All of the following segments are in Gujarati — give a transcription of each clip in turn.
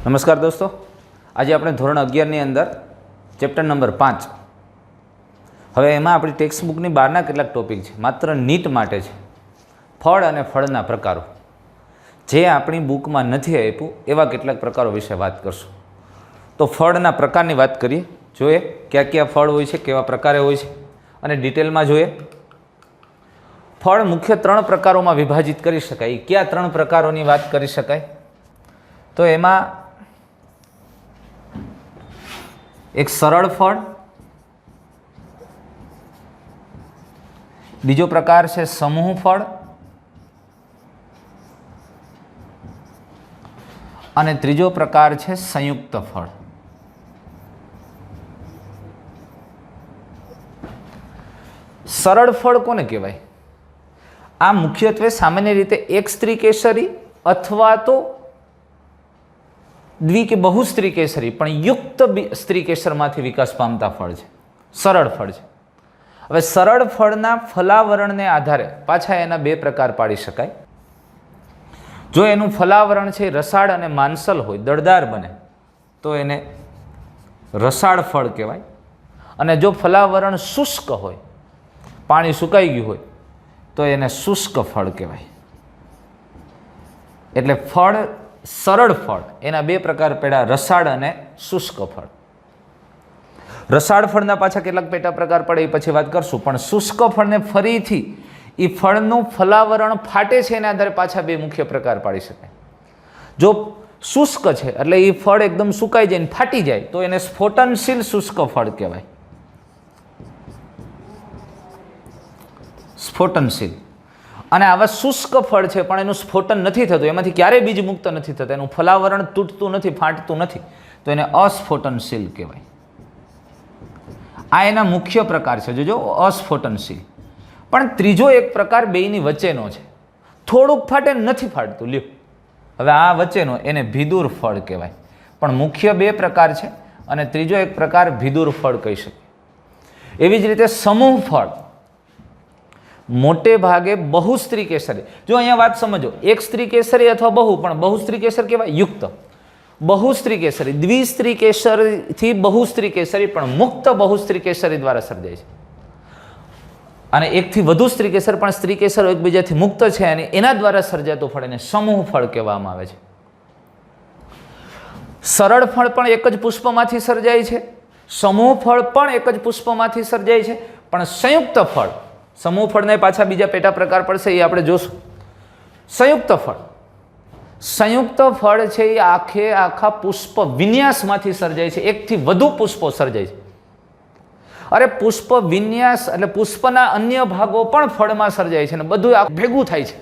નમસ્કાર દોસ્તો, આજે આપણે ધોરણ 11ની અંદર ચેપ્ટર નંબર 5 હવે એમાં આપણી ટેક્સ્ટ બુકની બહારના કેટલાક ટોપિક છે, માત્ર નીટ માટે છે. ફળ અને ફળના પ્રકારો જે આપણી બુકમાં નથી આપ્યું એવા કેટલાક પ્રકારો વિશે વાત કરશું. તો ફળના પ્રકારની વાત કરીએ, જોઈએ કયા કયા ફળ હોય છે, કેવા પ્રકારે હોય છે અને ડિટેલમાં જોઈએ. ફળ મુખ્ય 3 પ્રકારોમાં વિભાજિત કરી શકાય. કયા 3 પ્રકારોની વાત કરી શકાય? તો એમાં એક સરળ ફળ, બીજો પ્રકાર છે સમૂહ ફળ અને ત્રીજો પ્રકાર છે સંયુક્ત ફળ. સરળ ફળ કોને કહેવાય? આ મુખ્યત્વે સામાન્ય રીતે એક સ્ત્રી કેસરી અથવા તો દ્વિ કે બહુસ્ત્રી કેસરી પણ યુક્ત સ્ત્રી કેસરમાંથી વિકાસ પામતા ફળ છે, સરળ ફળ છે. હવે સરળ ફળના ફલાવરણને આધારે પાછા એના 2 પ્રકાર પાડી શકાય. જો એનું ફલાવરણ છે રસાળ અને માંસલ હોય, દળદાર બને, તો એને રસાળ ફળ કહેવાય. અને જો ફલાવરણ શુષ્ક હોય, પાણી સુકાઈ ગયું હોય, તો એને શુષ્ક ફળ કહેવાય. એટલે ફળ, સરળ ફળ એના 2 પ્રકાર પડ્યા, રસાળ અને શુષ્ક ફળ. રસાળ ફળના પાછા કેટલાક પેટા પ્રકાર પડે એ પછી વાત કરશું, પણ શુષ્ક ફળને ફરીથી એ ફળનું ફલાવરણ ફાટે છે એના આધારે પાછા 2 મુખ્ય પ્રકાર પાડી શકાય. જો શુષ્ક છે એટલે એ ફળ એકદમ સુકાઈ જાય ને ફાટી જાય તો એને સ્ફોટનશીલ શુષ્ક ફળ કહેવાય. સ્ફોટનશીલ. અને આવા શુષ્ક ફળ છે પણ એનું સ્ફોટન નથી થતું, એમાંથી ક્યારેય બીજ મુક્ત નથી થતા, એનું ફલાવરણ તૂટતું નથી, ફાટતું નથી, તો એને અસ્ફોટનશીલ કહેવાય. આ એના મુખ્ય પ્રકાર છે, જોજો, અસ્ફોટનશીલ. પણ ત્રીજો એક પ્રકાર બેયની વચ્ચેનો છે, થોડુંક ફાટે નથી ફાટતું, લ્યો. હવે આ વચ્ચેનો એને ભીદુર ફળ કહેવાય. પણ મુખ્ય 2 પ્રકાર છે અને ત્રીજો એક પ્રકાર ભીદુર ફળ કહી શકીએ. એવી જ રીતે સમૂહ ફળ મોટે ભાગે બહુસ્ત્રી કેસરી. જો અહીંયા વાત સમજો, એક સ્ત્રી કેસરી અથવા બહુ, પણ બહુસ્ત્રી કેસર કહેવાય યુક્ત. બહુસ્ત્રી કેસરી, દ્વિસ્ત્રી કેસરથી બહુસ્ત્રી કેસરી પણ મુક્ત બહુસ્ત્રી કેસરી દ્વારા સર્જાય છે. અને એકથી વધુ સ્ત્રી કેસર પણ સ્ત્રી કેસર એકબીજાથી મુક્ત છે અને એના દ્વારા સર્જાતું ફળ એને સમૂહ ફળ કહેવામાં આવે છે. સરળ ફળ પણ એક જ પુષ્પમાંથી સર્જાય છે, સમૂહ ફળ પણ એક જ પુષ્પમાંથી સર્જાય છે, પણ સંયુક્ત ફળ, સમૂહ ફળને પાછા બીજા પેટા પ્રકાર પડશે એ આપણે જોશું. સંયુક્ત ફળ છે એ આખા પુષ્પ વિન્યાસમાંથી સર્જાય છે, એકથી વધુ પુષ્પો સર્જાય છે. અરે પુષ્પ વિન્યાસ એટલે પુષ્પના અન્ય ભાગો પણ ફળમાં સર્જાય છે અને બધું ભેગું થાય છે,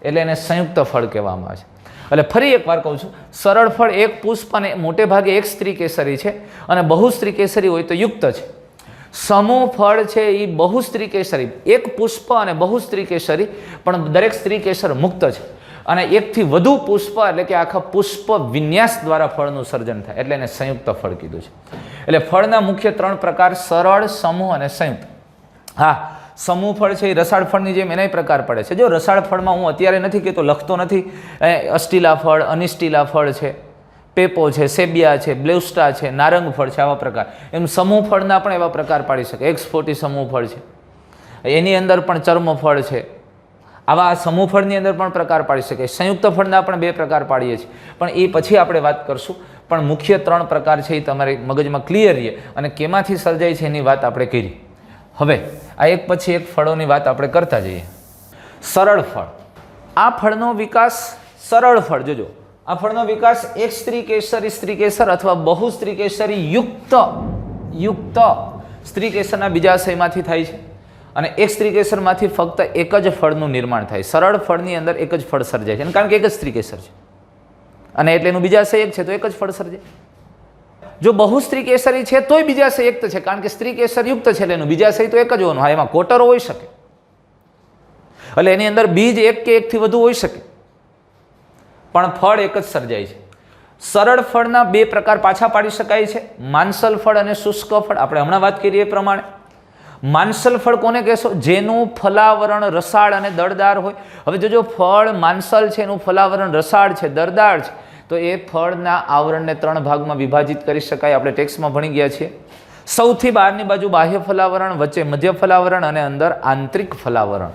એટલે એને સંયુક્ત ફળ કહેવામાં આવે છે. એટલે ફરી એક વાર કહું છું, સરળ ફળ એક પુષ્પ અને મોટે ભાગે એક સ્ત્રી કેસરી છે અને બહુસ્ત્રી કેસરી હોય તો યુક્ત છે. સમૂહ ફળ છે એ બહુસ્ત્રી કેસરી, એક પુષ્પ અને બહુસ્ત્રી કેસરી, પણ દરેક સ્ત્રી કેસર મુક્ત છે. અને એકથી વધુ પુષ્પ એટલે કે આખા પુષ્પ વિન્યાસ દ્વારા ફળનું સર્જન થાય, એટલે એને સંયુક્ત ફળ કીધું છે. એટલે ફળના મુખ્ય 3 પ્રકાર, સરળ, સમૂહ અને સંયુક્ત. હા, સમૂહ ફળ છે એ રસાળ ફળની જેમ એનાય પ્રકાર પડે છે. જો રસાળ ફળમાં હું અત્યારે નથી કહેતો, લખતો નથી, અષ્ટીલા ફળ, અનિષ્ટીલા ફળ છે, પેપો છે, સેબિયા છે, બ્લેસ્ટા છે, નારંગ ફળ છે, આવા પ્રકાર. એમ સમૂહ ફળના પણ એવા પ્રકાર પાડી શકે. એક સ્ફોટી સમૂહ ફળ છે, એની અંદર પણ ચર્મ ફળ છે. આવા સમૂહ ફળની અંદર પણ પ્રકાર પાડી શકે. સંયુક્ત ફળના પણ 2 પ્રકાર પાડીએ છીએ, પણ એ પછી આપણે વાત કરશું. પણ મુખ્ય 3 પ્રકાર છે એ તમારે મગજમાં ક્લિયર રહે અને કેમાંથી સર્જાય છે એની વાત આપણે કરી. હવે આ એક પછી એક ફળોની વાત આપણે કરતા જઈએ. સરળ ફળ, આ ફળનો વિકાસ, સરળ ફળ જોજો, આ ફળનો વિકાસ એક સ્ત્રી કેસર અથવા બહુસ્ત્રી કેસરી યુક્ત સ્ત્રી કેસરના બીજાશયમાંથી થાય છે અને એક સ્ત્રી કેસરમાંથી ફક્ત એક જ ફળનું નિર્માણ થાય. સરળ ફળની અંદર એક જ ફળ સર્જાય છે, કારણ કે એક જ સ્ત્રી કેસર છે અને એટલે એનું બીજાશય એક છે તો એક જ ફળ સર્જાય. જો બહુસ્ત્રી કેસરી છે તોય બીજાશય એક છે, કારણ કે સ્ત્રી કેસર યુક્ત છે એટલે એનું બીજાશય તો એક જ હોવાનું. હા, એમાં કોટરો હોઈ શકે, એટલે એની અંદર બીજ એક કે એકથી વધુ હોઈ શકે, પણ ફળ એક જ સર્જાય છે. સરળ ફળના 2 પ્રકાર પાછા પાડી શકાય છે, માંસલ ફળ અને શુષ્ક ફળ. આપણે હમણાં વાત કરીએ એ પ્રમાણે માંસલ ફળ કોને કહેશો? જેનું ફલાવરણ રસાળ અને દળદાર હોય. હવે જો ફળ માંસલ છે, એનું ફલાવરણ રસાળ છે, દળદાર છે, તો એ ફળના આવરણને 3 ભાગમાં વિભાજિત કરી શકાય. આપણે ટેક્સ્ટમાં ભણી ગયા છીએ. સૌથી બહારની બાજુ બાહ્ય ફલાવરણ, વચ્ચે મધ્ય ફલાવરણ અને અંદર આંતરિક ફલાવરણ.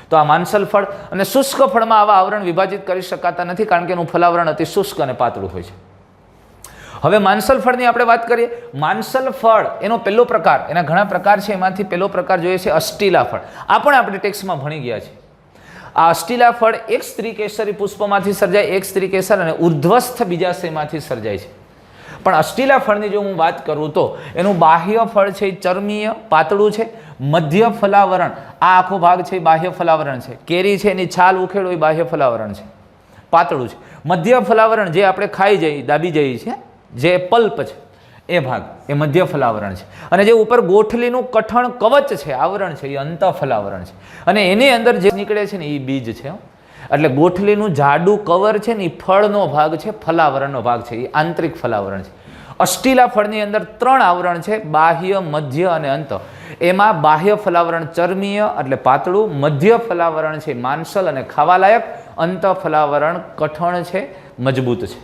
તો આ માંસલ ફળ અને શુષ્ક ફળમાં આવા આવરણ વિભાજિત કરી શકાતા નથી, કારણ કે એનું ફલાવરણ અતિ શુષ્ક અને પાતળું હોય છે. હવે માંસલ ફળની આપણે વાત કરીએ. માંસલ ફળ એનો પહેલો પ્રકાર, એના ઘણા પ્રકાર છે, એમાંથી પહેલો પ્રકાર જોઈએ છે અષ્ટિલા ફળ. આ પણ આપણે ટેક્સ્ટમાં ભણી ગયા છે. આ અષ્ટિલા ફળ એક સ્ત્રી કેસરી પુષ્પમાંથી સર્જાય, એક સ્ત્રી કેસર અને ઉર્ધ્વસ્થ બીજાશયમાંથી સર્જાય છે. પણ અષ્ટિલા ફળની જો હું વાત કરું તો એનું બાહ્ય ફળ છે એ ચર્મીય પાતળું છે. મધ્ય ફલાવરણ, આ આખો ભાગ છે એ બાહ્ય ફલાવરણ છે. કેરી છે એની છાલ ઉખેડો એ બાહ્ય ફલાવરણ છે, પાતળું છે. મધ્ય ફલાવરણ જે આપણે ખાઈ જઈએ, દાબી જઈએ છીએ, જે પલ્પ છે એ ભાગ એ મધ્ય ફલાવરણ છે. અને જે ઉપર ગોઠલીનું કઠણ કવચ છે, આવરણ છે, એ અંત ફલાવરણ છે. અને એની અંદર જે નીકળે છે ને એ બીજ છે. એટલે ગોઠલીનું જાડું કવર છે ને એ ફળનો ભાગ છે, ફલાવરણનો ભાગ છે, એ આંતરિક ફલાવરણ છે. અષ્ટિલા ફળની અંદર 3 આવરણ છે, બાહ્ય, મધ્ય અને અંત. એમાં બાહ્ય ફલાવરણ ચર્મીય એટલે પાતળું, મધ્ય ફલાવરણ છે માંસલ અને ખાવાલાયક, અંત ફલાવરણ કઠણ છે, મજબૂત છે.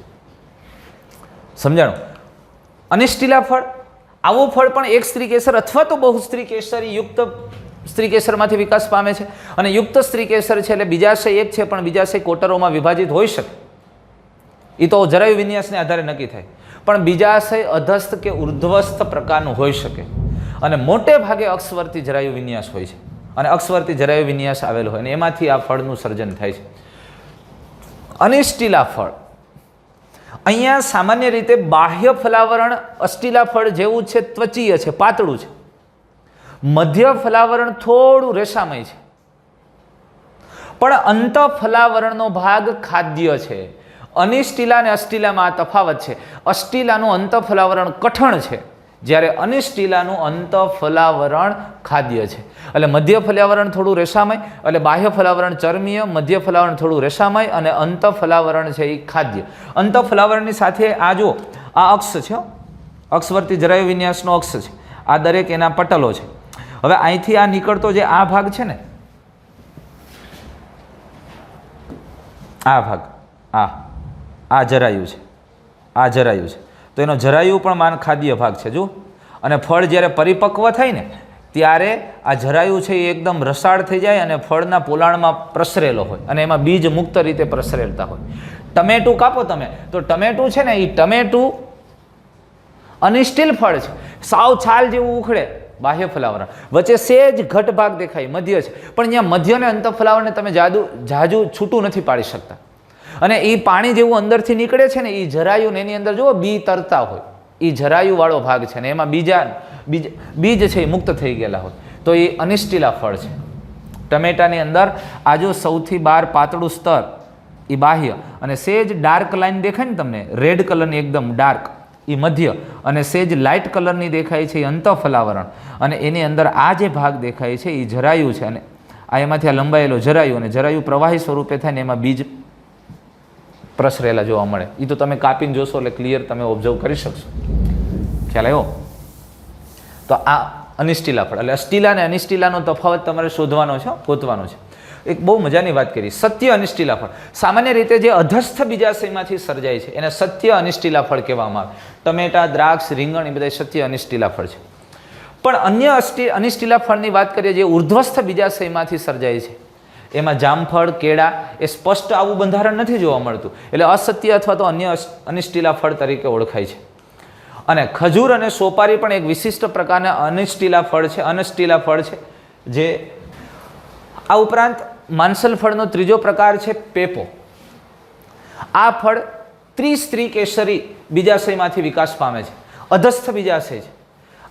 સમજાણું? અનિષ્ટિલા ફળ, આવું ફળ પણ એક સ્ત્રી કેસર અથવા તો બહુ સ્ત્રી કેસરી યુક્ત સ્ત્રી કેસરમાંથી વિકાસ પામે છે. અને યુક્ત સ્ત્રી કેસર છે એટલે બીજાશય એક છે, પણ બીજાશય કોટરોમાં વિભાજિત હોઈ શકે. એ તો જરાયુ વિન્યાસને આધારે નક્કી થાય. પણ બીજાશય અધસ્થ કે ઉર્ધ્વસ્થ પ્રકારનું હોઈ શકે. અને મોટે ભાગે અક્ષવર્તી જરાયુ વિન્યાસ હોય છે. અને અક્ષવર્તી જરાયુ વિન્યાસ આવેલો હોય અને એમાંથી આ ફળનું સર્જન થાય છે. અનિષ્ટિલા ફળ, અહીંયા સામાન્ય રીતે બાહ્ય ફલાવરણ અષ્ટિલા ફળ જેવું છે, ત્વચીય છે, પાતળું છે. મધ્ય ફલાવરણ થોડું રેશામય છે, પણ અંત ફલાવરણનો ભાગ ખાદ્ય છે. અનિષ્ટિલા અને અષ્ટિલામાં આ તફાવત છે. અષ્ટિલાનું અંત ફલાવરણ કઠણ છે, જ્યારે અનિષ્ટિલાનું અંત ફલાવરણ ખાદ્ય છે. એટલે મધ્ય ફલાવરણ થોડું રેશામય, એટલે બાહ્ય ફલાવરણ ચર્મીય, મધ્ય ફલાવરણ થોડું રેશામય અને અંત ફલાવરણ છે એ ખાદ્ય. અંત ફલાવરણની સાથે આ જો આ અક્ષ છે, અક્ષવર્તી જરાયુ વિન્યાસનો અક્ષ છે, આ દરેક એના પટલો છે. હવે અહીંથી આ નીકળતો જે આ ભાગ છે ને, આ ભાગ, આ જરાયુ છે, આ જરાયુ છે. તો એનો જરાયુ પણ માન ખાદ્ય ભાગ છે. જો, અને ફળ જ્યારે પરિપક્વ થાય ને ત્યારે આ જરાયુ છે એ એકદમ રસાળ થઈ જાય અને ફળના પોલાણમાં પ્રસરેલો હોય અને એમાં બીજ મુક્ત રીતે પ્રસરેલતા હોય. ટમેટું કાપો તમે તો ટમેટું છે ને એ ટમેટું અનિષ્ટિલ ફળ છે, સાવ છાલ જેવું ઉખડે, બાહ્ય ફલાવરણ, વચ્ચે સેજ ઘટ ભાગ દેખાય, મધ્ય છે. પણ અહીંયા મધ્ય અને અંત ફલાવરણને તમે જાજુ છૂટું નથી પાડી શકતા. અને એ પાણી જેવું અંદરથી નીકળે છે ને એ જરાયુ, એની અંદર જુઓ બી તરતા હોય, એ જરાયુ વાળો ભાગ છે ને એમાં બીજ છે એ મુક્ત થઈ ગયેલા હોય. તો એ અનિષ્ટિલા ફળ છે. ટમેટાની અંદર આ જો સૌથી બહાર પાતળું સ્તર એ બાહ્ય, અને સેજ ડાર્ક લાઈન દેખાય ને તમને, રેડ કલરની એકદમ ડાર્ક, એ મધ્ય, અને સેજ લાઇટ કલરની દેખાય છે એ અંત ફલાવરણ. અને એની અંદર આ જે ભાગ દેખાય છે એ જરાયુ છે. અને આ એમાંથી આ લંબાયેલો જરાયુ, અને જરાયુ પ્રવાહી સ્વરૂપે થાય ને એમાં બીજ પ્રસરેલા જોવા મળે. એ તો તમે કાપીને જોશો એટલે ક્લિયર તમે ઓબ્ઝર્વ કરી શકશો. ખ્યાલ આવ્યો? તો આ અનિષ્ટિલા ફળ. એટલે અષ્ટિલા અને અનિષ્ટિલાનો તફાવત તમારે શોધવાનો છે, ગોતવાનો છે. એક બહુ મજાની વાત કરી, સત્ય અનિષ્ટિલા ફળ. સામાન્ય રીતે જે અધસ્થ બીજાશયમાંથી સર્જાય છે એને સત્ય અનિષ્ટિલા ફળ કહેવામાં આવે. ટમેટા, દ્રાક્ષ, રીંગણ એ બધા સત્ય અનિષ્ટિલા ફળ છે. પણ અન્ય અનિષ્ટિલા ફળની વાત કરીએ જે ઉર્ધ્વસ્થ બીજાશયમાંથી સર્જાય છે, એમાં જામફળ, કેળા, એ સ્પષ્ટ આવું બંધારણ નથી જોવા મળતું, એટલે અસત્ય અથવા તો અન્ય અનિષ્ટિલા ફળ તરીકે ઓળખાય છે. અને ખજૂર અને સોપારી પણ એક વિશિષ્ટ પ્રકારના અનિષ્ટિલા ફળ છે, અનષ્ટિલા ફળ છે. જે આ ઉપરાંત માંસલ ફળનો ત્રીજો પ્રકાર છે પેપો. આ ફળ ત્રિસ્ત્રી કેસરી બીજાશયમાંથી વિકાસ પામે છે, અધસ્થ બીજાશય છે.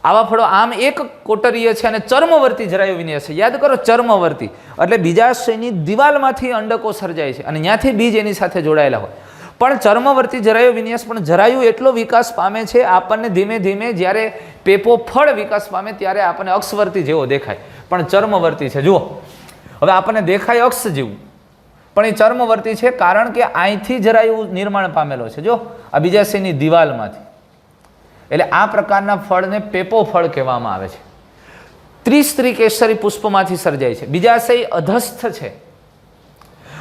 આવા ફળો આમ એક કોટરીય છે અને ચર્મવર્તી જરાયુ વિન્યાસ છે. યાદ કરો, ચર્મવર્તી એટલે બીજાશયની દિવાલમાંથી અંડકો સર્જાય છે અને ત્યાંથી બીજ એની સાથે જોડાયેલા હોય. પણ ચર્મવર્તી જરાયુ વિન્યાસ પણ જરાયુ એટલો વિકાસ પામે છે, આપણને ધીમે ધીમે જ્યારે પેપો ફળ વિકાસ પામે ત્યારે આપણને અક્ષવર્તી જેવો દેખાય, પણ ચર્મવર્તી છે. જુઓ, હવે આપણને દેખાય અક્ષ જેવું, પણ એ ચર્મવર્તી છે, કારણ કે અહીંથી જરાયુ નિર્માણ પામેલો છે. જો આ બીજાશયની દિવાલમાંથી, એટલે આ પ્રકારના ફળને પેપો ફળ કહેવામાં આવે છે. ત્રિસ્ત્રી કેસરી પુષ્પમાંથી સર્જાય છે. બીજાશય અધસ્થ છે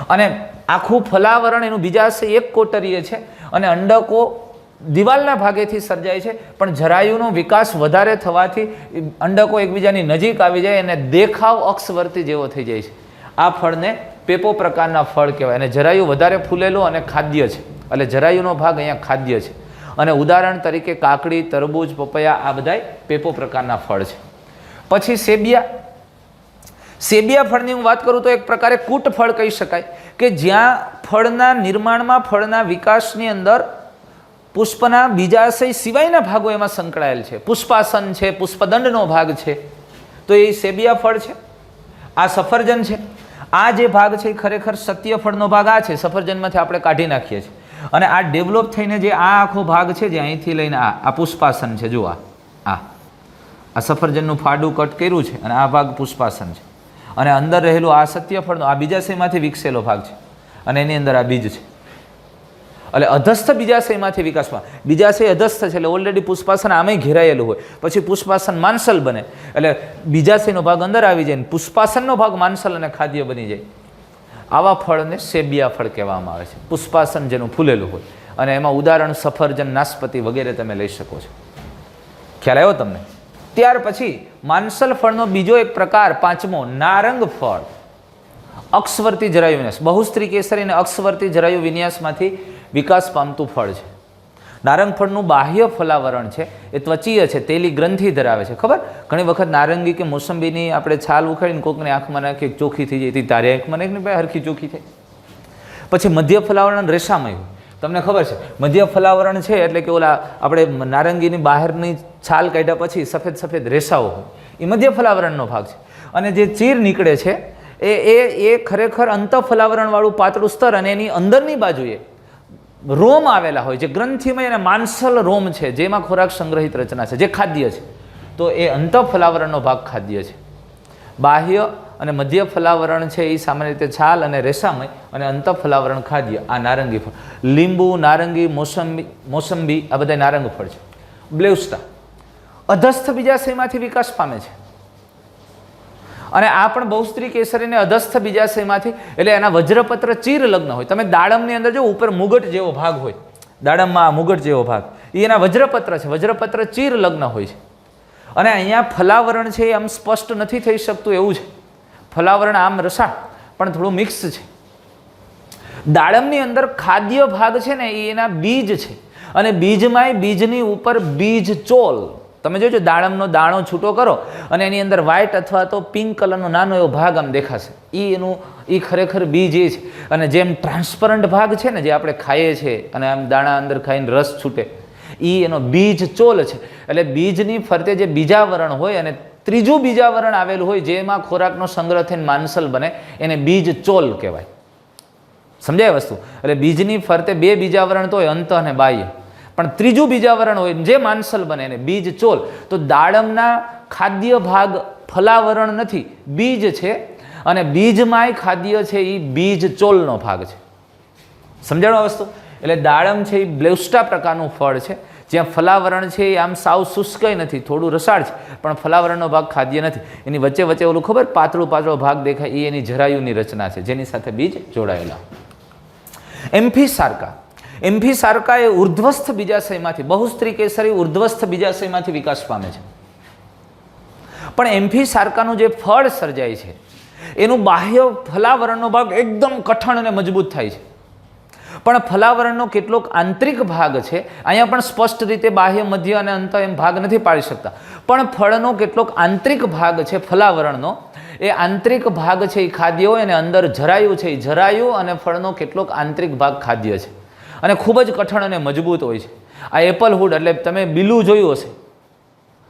અને આખું ફલાવરણ એનું બીજાશય એક કોટરીય છે અને અંડકો દિવાલના ભાગેથી સર્જાય છે, પણ જરાયુનો વિકાસ વધારે થવાથી અંડકો એકબીજાની નજીક આવી જાય અને દેખાવ અક્ષવર્તી જેવો થઈ જાય છે. આ ફળને પેપો પ્રકારના ફળ કહેવાય. અને જરાયુ વધારે ફૂલેલું અને ખાદ્ય છે, એટલે જરાયુનો ભાગ અહીંયા ખાદ્ય છે. અને ઉદાહરણ તરીકે કાકડી, તરબૂચ, પપૈયા આ બધાય પેપો પ્રકારના ફળ છે. પછી સેબિયા. સેબિયા ફળની હું વાત કરું તો એક પ્રકારે કૂટ ફળ કહી શકાય કે જ્યાં ફળના નિર્માણમાં, ફળના વિકાસની અંદર પુષ્પના બીજાશય સિવાયના ભાગો એમાં સંકળાયેલ છે. પુષ્પાસન છે, પુષ્પદંડનો ભાગ છે, તો એ સેબિયા ફળ છે. આ સફરજન છે. આ જે ભાગ છે એ ખરેખર સત્ય ફળનો ભાગ આ છે, સફરજનમાંથી આપણે કાઢી નાખીએ છીએ. અને આ ડેવલપ થઈને જે આ આખો ભાગ છે, જે અહીંથી લઈને આ પુષ્પાસન છે. જુઓ આ સફરજનનું ફાડું કટ કર્યું છે અને આ ભાગ પુષ્પાસન છે. અને અંદર રહેલું આ સત્ય ફળનો આ બીજાશયમાંથી વિકસેલો ભાગ છે અને એની અંદર આ બીજ છે. એટલે અધસ્થ બીજાશયમાંથી વિકાસમાં, બીજાશય અધસ્થ છે એટલે ઓલરેડી પુષ્પાસન આમે ઘેરાયેલું હોય, પછી પુષ્પાસન માનસલ બને એટલે બીજાશયનો ભાગ અંદર આવી જાય, પુષ્પાસનનો ભાગ માનસલ અને ખાદ્ય બની જાય. આવા ફળને સેબિયા ફળ કહેવામાં આવે છે. પુષ્પાસન જેનું ફૂલેલું હોય, અને એમાં ઉદાહરણ સફરજન, નાશપતિ વગેરે તમે લઈ શકો છો. ખ્યાલ આવ્યો તમને? ત્યાર પછી માનસલ ફળનો બીજો એક પ્રકાર, પાંચમો, નારંગ ફળ. અક્ષવર્તી જરાયુ વિન્યાસ, બહુસ્ત્રી કેસરી અને અક્ષવર્તી જરાયુ વિન્યાસમાંથી વિકાસ પામતું ફળ છે. નારંગ ફળનું બાહ્ય ફલાવરણ છે એ ત્વચીય છે, તેલી ગ્રંથિ ધરાવે છે. ખબર? ઘણી વખત નારંગી કે મોસંબીની આપણે છાલ ઉખાડીને કોકની આંખમાં નાખી ચોખ્ખી થઈ જાય, તારી આંખમાં નાખીને ભાઈ હરખી ચોખ્ખી થાય. પછી મધ્ય ફલાવરણ રેસામય હોય. તમને ખબર છે મધ્ય ફલાવરણ છે એટલે કે ઓલા આપણે નારંગીની બહારની છાલ કાઢ્યા પછી સફેદ સફેદ રેસાઓ હોય, એ મધ્ય ફલાવરણનો ભાગ છે. અને જે ચીર નીકળે છે એ ખરેખર અંત ફલાવરણવાળું પાતળું સ્તર, અને એની અંદરની બાજુએ રોમ આવેલા હોય, જે ગ્રંથિમય અને માનસલ રોમ છે, જેમાં ખોરાક સંગ્રહિત રચના છે, જે ખાદ્ય છે. તો એ અંત ફલાવરણનો ભાગ ખાદ્ય છે. બાહ્ય અને મધ્ય ફલાવરણ છે એ સામાન્ય રીતે છાલ અને રેસામય, અને અંત ફલાવરણ ખાદ્ય. આ નારંગી ફળ. લીંબુ, નારંગી, મોસંબી આ બધા નારંગ ફળ છે. બ્લેઉસ્ટા અધસ્થ બીજાશયમાંથી વિકાસ પામે છે, અને આ પણ બહુસ્ત્રી કેસરીને અધસ્થ બીજાશયમાંથી, એટલે એના વજ્રપત્ર ચીર લગ્ન હોય. તમે દાડમની અંદર જો ઉપર મુગટ જેવો ભાગ હોય, દાડમમાં આ મુગટ જેવો ભાગ એ એના વજ્રપત્ર છે, વજ્રપત્ર ચીર લગ્ન હોય છે. અને અહીંયા ફલાવરણ છે એ આમ સ્પષ્ટ નથી થઈ શકતું એવું છે. ફલાવરણ આમ રસાળ પણ થોડું મિક્સ છે. દાડમની અંદર ખાદ્ય ભાગ છે ને એ એના બીજ છે, અને બીજમાંય બીજની ઉપર બીજ ચોલ. તમે જોજો દાડમનો દાણો છૂટો કરો અને એની અંદર વ્હાઇટ અથવા તો પિંક કલરનો નાનો એવો ભાગ આમ દેખાશે, એ ખરેખર બીજ એ છે. અને જેમ ટ્રાન્સપરન્ટ ભાગ છે ને જે આપણે ખાઈએ છીએ અને આમ દાણા અંદર ખાઈને રસ છૂટે, એ એનો બીજ ચોલ છે. એટલે બીજની ફરતે જે બીજાવરણ હોય અને ત્રીજું બીજાવરણ આવેલું હોય જેમાં ખોરાકનો સંગ્રહ થઈને માનસલ બને, એને બીજ ચોલ કહેવાય. સમજાય વસ્તુ? એટલે બીજની ફરતે બે બીજાવરણ તો હોય, અંત અને બાહ્ય, પણ ત્રીજું બીજાવરણ હોય જે માનસલ બને એને બીજ ચોલ. તો દાડમના ખાદ્ય ભાગ ફલાવરણ નથી, બીજ છે, અને બીજમાંય ખાદ્ય છે એ બીજ ચોલનો ભાગ છે. સમજાણો વસ્તુ? એટલે દાડમ છે એ બ્લેઉસ્ટા પ્રકારનું ફળ છે, જ્યાં ફલાવરણ છે એ આમ સાવ શુષ્કય નથી, થોડું રસાળ છે, પણ ફલાવરણનો ભાગ ખાદ્ય નથી. એની વચ્ચે વચ્ચે ઓલું ખબર પાતળો ભાગ દેખાય, એ એની જરાયુની રચના છે જેની સાથે બીજ જોડાયેલા. એમ્ફીસાર્કા. એમ્ફીસાર્કા એ ઉર્ધ્વસ્થ બીજાશયમાંથી, બહુસ્ત્રી કેસરી ઉર્ધ્વસ્થ બીજાશયમાંથી વિકાસ પામે છે. પણ એમ્ફીસાર્કાનું જે ફળ સર્જાય છે એનું બાહ્ય ફલાવરણનો ભાગ એકદમ કઠણ અને મજબૂત થાય છે, પણ ફલાવરણનો કેટલોક આંતરિક ભાગ છે, અહીંયા પણ સ્પષ્ટ રીતે બાહ્ય, મધ્ય અને અંત એમ ભાગ નથી પાડી શકતા, પણ ફળનો કેટલોક આંતરિક ભાગ છે ફલાવરણનો, એ આંતરિક ભાગ છે એ ખાદ્ય હોય, અને અંદર જરાયુ છે એ જરાયુ અને ફળનો કેટલોક આંતરિક ભાગ ખાદ્ય છે, અને ખૂબ જ કઠણ અને મજબૂત હોય છે. આ એપલ હુડ એટલે તમે બીલું જોયું હશે,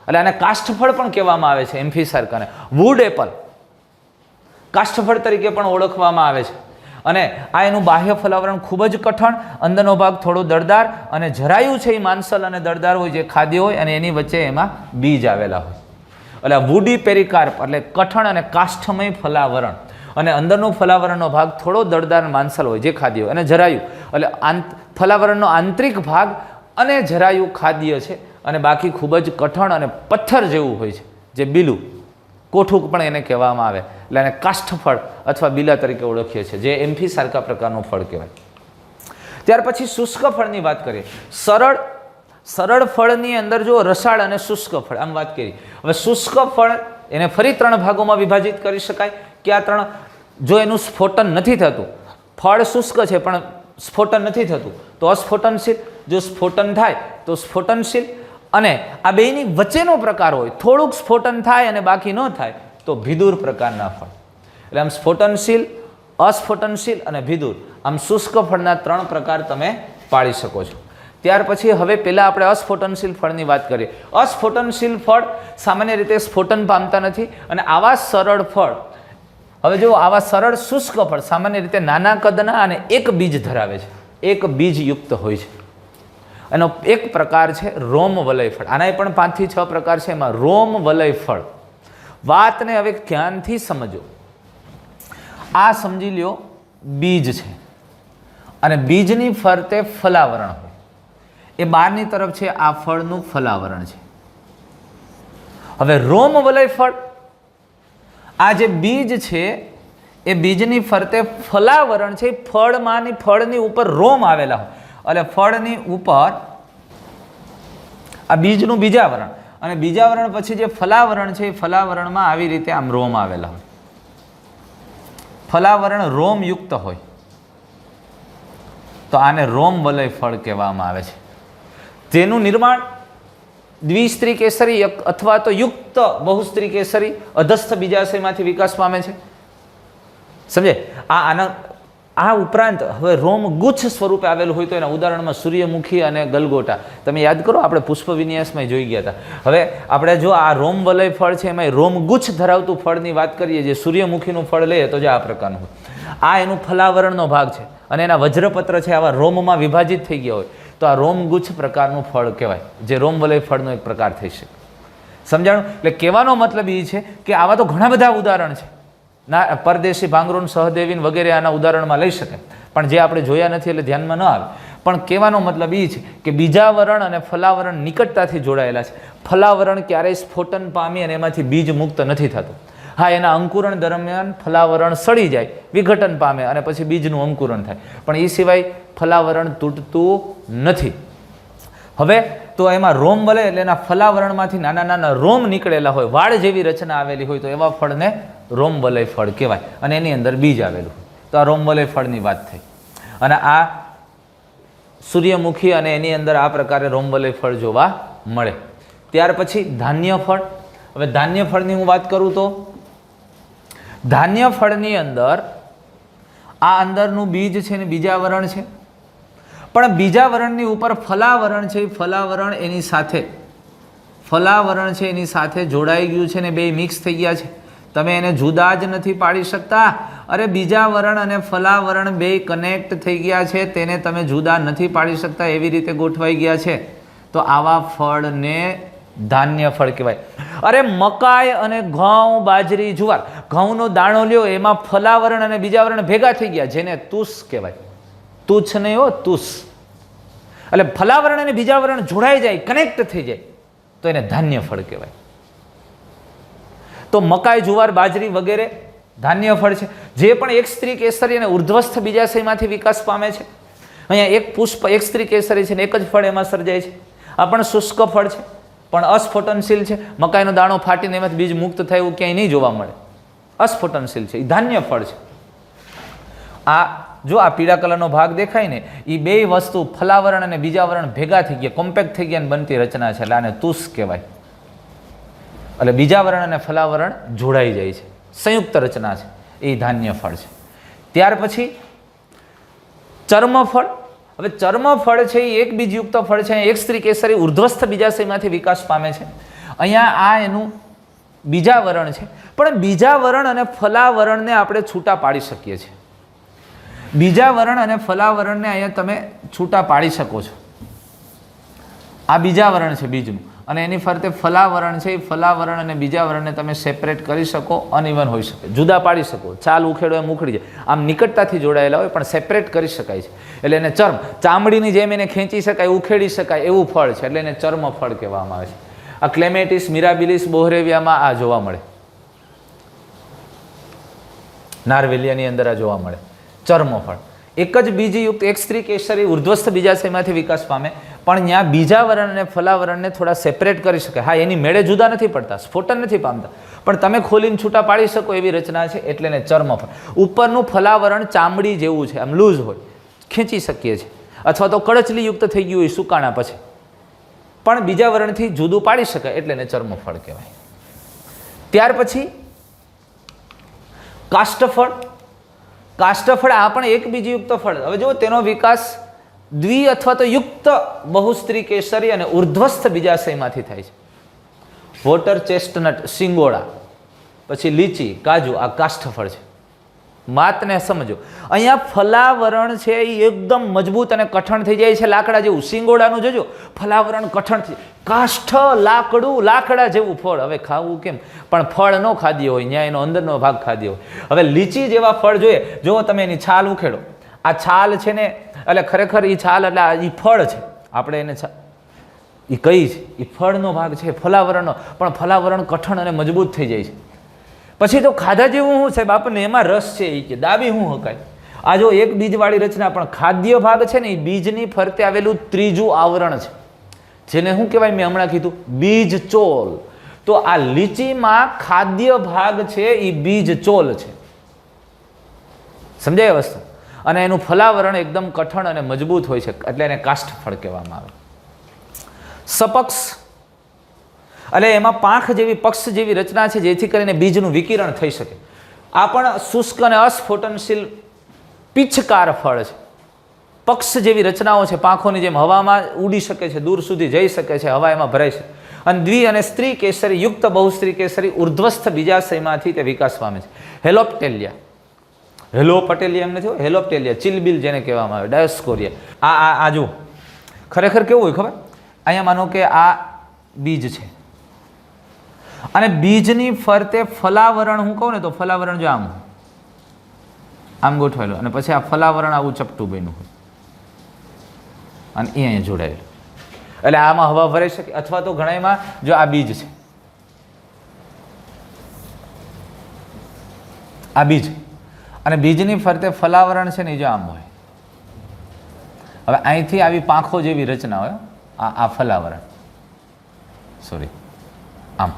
એટલે આને કાષ્ઠફળ પણ કહેવામાં આવે છે. એમ્ફીસાર્કાને વુડ એપલ કાષ્ઠફળ તરીકે પણ ઓળખવામાં આવે છે. અને આ એનું બાહ્ય ફલાવરણ ખૂબ જ કઠણ, અંદરનો ભાગ થોડો દળદાર, અને જરાયુ છે એ માનસલ અને દળદાર હોય, જે ખાદ્ય હોય, અને એની વચ્ચે એમાં બીજ આવેલા હોય. એટલે વુડી પેરિકાર્પ એટલે કઠણ અને કાષ્ઠમય ફલાવરણ, અને અંદરનો ફલાવરણનો ભાગ થોડો દળદાર માનસલ હોય, જે ખાદ્ય હોય, અને જરાયુ એટલે ફલાવરણનો આંતરિક ભાગ અને જરાયુ ખાદ્ય છે, અને બાકી ખૂબ જ કઠણ અને પથ્થર જેવું હોય છે, જે બીલું. કોઠું પણ એને કહેવામાં આવે, એટલે એને કાષ્ઠફળ અથવા બીલા તરીકે ઓળખીએ છીએ, જે એમ્ફી સારકા પ્રકારનું ફળ કહેવાય. ત્યાર પછી શુષ્ક ફળની વાત કરીએ. સરળ ફળની અંદર જો રસાળ અને શુષ્ક ફળ આમ વાત કરી. હવે શુષ્ક ફળ એને ફરી 3 ભાગોમાં વિભાજિત કરી શકાય. કે આ 3, જો એનું સ્ફોટન નથી થતું, ફળ શુષ્ક છે પણ સ્ફોટન નથી થતું તો અસ્ફોટનશીલ, જો સ્ફોટન થાય તો સ્ફોટનશીલ, અને આ બેયની વચ્ચેનો પ્રકાર હોય, થોડુંક સ્ફોટન થાય અને બાકી ન થાય તો ભિદુર પ્રકારના ફળ. એટલે આમ સ્ફોટનશીલ, અસ્ફોટનશીલ અને ભિદુર, આમ શુષ્ક ફળના 3 પ્રકાર તમે પાડી શકો છો. ત્યાર પછી હવે પહેલાં આપણે અસ્ફોટનશીલ ફળની વાત કરીએ. અસ્ફોટનશીલ ફળ સામાન્ય રીતે સ્ફોટન પામતા નથી, અને આવા સરળ ફળ, હવે જો આવા સરળ શુષ્ક ફળ સામાન્ય રીતે નાના કદના અને એક બીજ ધરાવે છે, એક બીજયુક્ત હોય છે. એનો એક પ્રકાર છે રોમ વલય ફળ. આના પણ 5 થી 6 પ્રકાર છે, એમાં રોમ વલય ફળ. વાતને હવે ધ્યાનથી સમજો. આ સમજી લ્યો બીજ છે, અને બીજની ફરતે ફલાવરણ હોય, એ બહારની તરફ છે, આ ફળનું ફલાવરણ છે. હવે રોમ વલય ફળ, આ જે બીજ છે એ બીજની ફરતે ફલાવરણ છે, ફળની ઉપર રોમ આવેલા હોય, એટલે ફળની ઉપર આ બીજનું બીજાવરણ, અને બીજાવરણ પછી જે ફલાવરણ છે એ ફલાવરણમાં આવી રીતે આમ રોમ આવેલા હોય. ફલાવરણ રોમયુક્ત હોય તો આને રોમ વલય ફળ કહેવામાં આવે છે. જેનું નિર્માણ દ્વિસ્ત્રી કેસરી અથવા તો યુક્ત બહુસ્ત્રી કેસરી અધસ્થ બીજાશયમાંથી વિકાસ પામે છે. સમજે? આ ઉપરાંત હવે રોમ ગુચ્છ સ્વરૂપે આવેલું હોય તો એના ઉદાહરણમાં સૂર્યમુખી અને ગલગોટા તમે યાદ કરો, આપણે પુષ્પ વિન્યાસમાં જોઈ ગયા હતા. હવે આપણે જો આ રોમ વલય ફળ છે એમાં રોમ ગુચ્છ ધરાવતું ફળની વાત કરીએ, જે સૂર્યમુખીનું ફળ લઈએ તો જે આ પ્રકારનું હોય, આ એનું ફલાવરણનો ભાગ છે, અને એના વજ્રપત્ર છે આવા રોમમાં વિભાજિત થઈ ગયા હોય તો આ રોમગુચ્છ પ્રકારનું ફળ કહેવાય, જે રોમ વલય ફળનો એક પ્રકાર થઈ શકે. સમજાણું? એટલે કહેવાનો મતલબ એ છે કે આવા તો ઘણા બધા ઉદાહરણ છે, ના પરદેશી ભાંગરોન સહદેવીન વગેરે આના ઉદાહરણમાં લઈ શકે, પણ જે આપણે જોયા નથી એટલે ધ્યાનમાં ન આવે. પણ કહેવાનો મતલબ એ છે કે બીજાવરણ અને ફલાવરણ નિકટતાથી જોડાયેલા છે. ફલાવરણ ક્યારેય સ્ફોટન પામી અને એમાંથી બીજ મુક્ત નથી થતું. હા, એના અંકુરણ દરમિયાન ફલાવરણ સડી જાય, વિઘટન પામે અને પછી બીજનું અંકુરણ થાય, પણ એ સિવાય ફલાવરણ તૂટતું નથી. હવે તો એમાં રોમ વલય એટલે એના ફલાવરણમાંથી નાના નાના રોમ નીકળેલા હોય, વાળ જેવી રચના આવેલી હોય તો એવા ફળને રોમ વલય ફળ કહેવાય, અને એની અંદર બીજ આવેલું હોય તો આ રોમ વલય ફળની વાત થઈ. અને આ સૂર્યમુખી અને એની અંદર આ પ્રકારે રોમ વલય ફળ જોવા મળે. ત્યાર પછી ધાન્ય ફળ. હવે ધાન્ય ફળની હું વાત કરું તો ધાન્ય ફળની અંદર આ અંદરનું બીજ છે ને બીજાવરણ છે, પણ બીજાવરણની ઉપર ફલાવરણ છે, ફલાવરણ એની સાથે જોડાઈ ગયું છે ને બે મિક્સ થઈ ગયા છે. તમે એને જુદા જ નથી પાડી શકતા. અરે બીજાવરણ અને ફલાવરણ બે કનેક્ટ થઈ ગયા છે, તેને તમે જુદા નથી પાડી શકતા, એવી રીતે ગોઠવાઈ ગયા છે, તો આવા ફળને ધાન્ય ફળ કહેવાય. અરે મકાઈ અને ઘઉં, બાજરી, જુવાર, ઘઉંનો દાણો લ્યો, એમાં ફલાવરણ અને બીજાવરણ ભેગા થઈ ગયા, જેને તુષ કહેવાય. તુચ્છ નહીં હો, તુષ. એટલે ફલાવરણ અને બીજાવરણ જોડાઈ જાય, કનેક્ટ થઈ જાય તો એને ધાન્ય ફળ કહેવાય. તો મકાઈ, જુવાર, બાજરી વગેરે ધાન્ય ફળ છે, જે પણ એક સ્ત્રી કેસરી અને ઉર્ધ્વસ્થ બીજાશયમાંથી વિકાસ પામે છે. અહીંયા એક પુષ્પ એક સ્ત્રી કેસરી છે ને એક જ ફળ એમાં સર્જાય છે. આ પણ શુષ્ક ફળ છે, પણ અસ્ફોટનશીલ છે. મકાઈનો દાણો ફાટીને એમાંથી બીજ મુક્ત થાય એવું ક્યાંય નહીં જોવા મળે, અસ્ફોટનશીલ છે, એ ધાન્ય ફળ છે. આ જો આ પીળા કલરનો ભાગ દેખાય ને, એ બે વસ્તુ ફલાવરણ અને બીજાવરણ ભેગા થઈ ગયા, કોમ્પેક્ટ થઈ ગયા બનતી રચના છે, એટલે આને તુષ કહેવાય. એટલે બીજાવરણ અને ફલાવરણ જોડાઈ જાય છે, સંયુક્ત રચના છે, એ ધાન્ય ફળ છે. ત્યાર પછી ચર્મફળ. હવે ચર્મફળ છે એ એક બીજયુક્ત ફળ છે, એક સ્ત્રી કેસરી ઉર્ધ્વસ્થ બીજાશયમાંથી વિકાસ પામે છે. અહીંયા આ એનું બીજાવરણ છે, પણ બીજાવરણ અને ફલાવરણને આપણે છૂટા પાડી શકીએ છીએ. બીજાવરણ અને ફલાવરણને અહીંયા તમે છૂટા પાડી શકો છો. આ બીજાવરણ છે બીજનું, અને એની ફરતે ફલાવરણ છે, એ ફલાવરણ અને બીજાવરણને તમે સેપરેટ કરી શકો, અનઇવન હોઈ શકે, જુદા પાડી શકો. ચાલ ઉખેડો એમ ઉખડી જાય, આમ નિકટતાથી જોડાયેલા હોય પણ સેપરેટ કરી શકાય છે. એટલે એને ચર્મ, ચામડીની જેમ એને ખેંચી શકાય, ઉખેડી શકાય એવું ફળ છે, એટલે એને ચર્મ ફળ કહેવામાં આવે છે. આ ક્લેમેટિસ મિરાબિલિસ બોહરેવિયામાં આ જોવા મળે. નારવેલિયાની અંદર આ જોવા મળે. ચર્મફળ એક જ બીજયુક્ત એક સ્ત્રી કેસરી ઉર્ધ્વસ્થ બીજાશયમાંથી વિકાસ પામે, પણ ત્યાં બીજા વરણ અને ફલાવરણને થોડા સેપરેટ કરી શકે. હા, એની મેળે જુદા નથી પડતા, સ્ફોટન નથી પામતા, પણ તમે ખોલીને છૂટા પાડી શકો એવી રચના છે, એટલે એને ચર્મફળ. ઉપરનું ફલાવરણ ચામડી જેવું છે, આમ લૂઝ હોય, ખેંચી શકીએ છીએ, અથવા તો કળચલીયુક્ત થઈ ગયું હોય સુકાણા પછી, પણ બીજા વરણથી જુદું પાડી શકાય, એટલે એને ચર્મફળ કહેવાય. ત્યાર પછી કાષ્ઠફળ. કાષ્ઠફળ આ પણ એક બીજયુક્ત ફળ. હવે જો તેનો વિકાસ દ્વિ અથવા તો યુક્ત બહુસ્ત્રી કેસરી અને ઉર્ધ્વસ્થ બીજાશયમાંથી થાય છે. વોટર ચેસ્ટનટ, સિંગોડા, પછી લીચી, કાજુ, આ કાષ્ઠફળ છે. માતને સમજો, અહીંયા ફલાવરણ છે એ એકદમ મજબૂત અને કઠણ થઈ જાય છે, લાકડા જેવું. સિંગોડાનું જોજો, ફલાવરણ કઠણ થઈ, કાષ્ઠ લાકડું, લાકડા જેવું ફળ. હવે ખાવું કેમ? પણ ફળ ન ખાધ્યો હોય, ત્યાં એનો અંદરનો ભાગ ખાધ્યો હોય. હવે લીચી જેવા ફળ જોઈએ, જો તમે એની છાલ ઉખેડો, આ છાલ છે ને, એટલે ખરેખર એ છાલ એટલે એ ફળ છે, આપણે એને એ કઈ છે, એ ફળનો ભાગ છે, ફલાવરણનો, પણ ફલાવરણ કઠણ અને મજબૂત થઈ જાય છે. પછી તો ખાધા જેવું શું સાહેબ, આપણને એમાં રસ છે, એ કે દાબી શું હકાય. આ જો એક બીજવાળી રચના, પણ ખાદ્ય ભાગ છે ને એ બીજની ફરતે આવેલું ત્રીજું આવરણ છે, જેને શું કહેવાય, મેં હમણાં કીધું, બીજ ચોલ. તો આ લીચીમાં ખાદ્ય ભાગ છે એ બીજ ચોલ છે. સમજાય વસ્તુ? અને એનું ફલાવરણ એકદમ કઠણ અને મજબૂત હોય છે, એટલે એને કાષ્ઠફળ કહેવામાં આવે. સપક્ષ એટલે એમાં પાંખ જેવી, પક્ષ જેવી રચના છે, જેથી કરીને બીજનું વિકિરણ થઈ શકે. આ પણ શુષ્ક અને અસ્ફોટનશીલ પીછકાર ફળ છે. પક્ષ જેવી રચનાઓ છે, પાંખોની જેમ હવામાં ઉડી શકે છે, દૂર સુધી જઈ શકે છે, હવા એમાં ભરાય છે. અને દ્વિ અને સ્ત્રી કેસરી યુક્ત બહુસ્ત્રી કેસરી ઉર્ધ્વસ્થ બીજાશયમાંથી તે વિકાસ પામે છે. હેલોપ્ટેલિયા, હેલોપટેલિયા એમ નથી, હેલોપ્ટેલિયા, ચિલબિલ જેને કહેવામાં આવે, ડાયોસ્કોરિયા. આ જુઓ, ખરેખર કેવું હોય ખબર? અહીંયા માનો કે આ બીજ છે, અને બીજની ફરતે ફલાવરણ, હું કહું ને તો ફલાવરણ જો આમ ગોઠવેલું, અને પછી આ ફલાવરણ આવું ચપટું બન્યું હોય, અને એ અહીંયા જોડાયેલું, એટલે આમાં હવા ભરાઈ શકે. અથવા તો ઘણામાં જો આ બીજ છે, આ બીજ, અને બીજની ફરતે ફલાવરણ છે ને એ જો આમ હોય. હવે અહીંથી આવી પાંખો જેવી રચના હોય, આ ફલાવરણ, સોરી, આમ.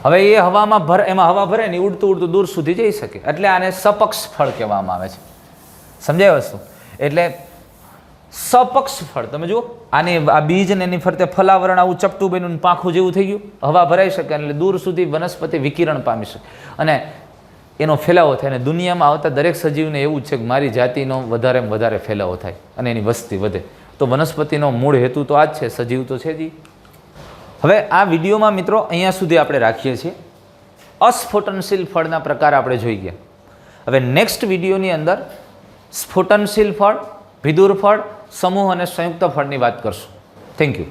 હવે એ હવામાં એમાં હવા ભરે ને ઉડતું ઉડતું દૂર સુધી જઈ શકે, એટલે આને સપક્ષ ફળ કહેવામાં આવે છે. સમજાય વસ્તુ? એટલે સપક્ષ ફળ. તમે જુઓ, આની આ બીજ ને એની ફરતે ફલાવરણ આવું ચપટું બન્યું, પાંખું જેવું થઈ ગયું, હવા ભરાઈ શકે, એટલે દૂર સુધી વનસ્પતિ વિકિરણ પામી શકે, અને એનો ફેલાવો થાય. અને દુનિયામાં આવતા દરેક સજીવને એવું જ છે કે મારી જાતિનો વધારેમાં વધારે ફેલાવો થાય અને એની વસ્તી વધે. તો વનસ્પતિનો મૂળ હેતુ તો આ જ છે, સજીવ તો છે જ. હવે આ વિડીયોમાં મિત્રો અહીંયા સુધી આપણે રાખીએ છીએ. અસ્ફોટનશીલ ફળના પ્રકાર આપણે જોઈ ગયા. હવે નેક્સ્ટ વિડીયોની અંદર સ્ફોટનશીલ ફળ, વિદુર ફળ, સમૂહ અને સંયુક્ત ફળની વાત કરશું. Thank you.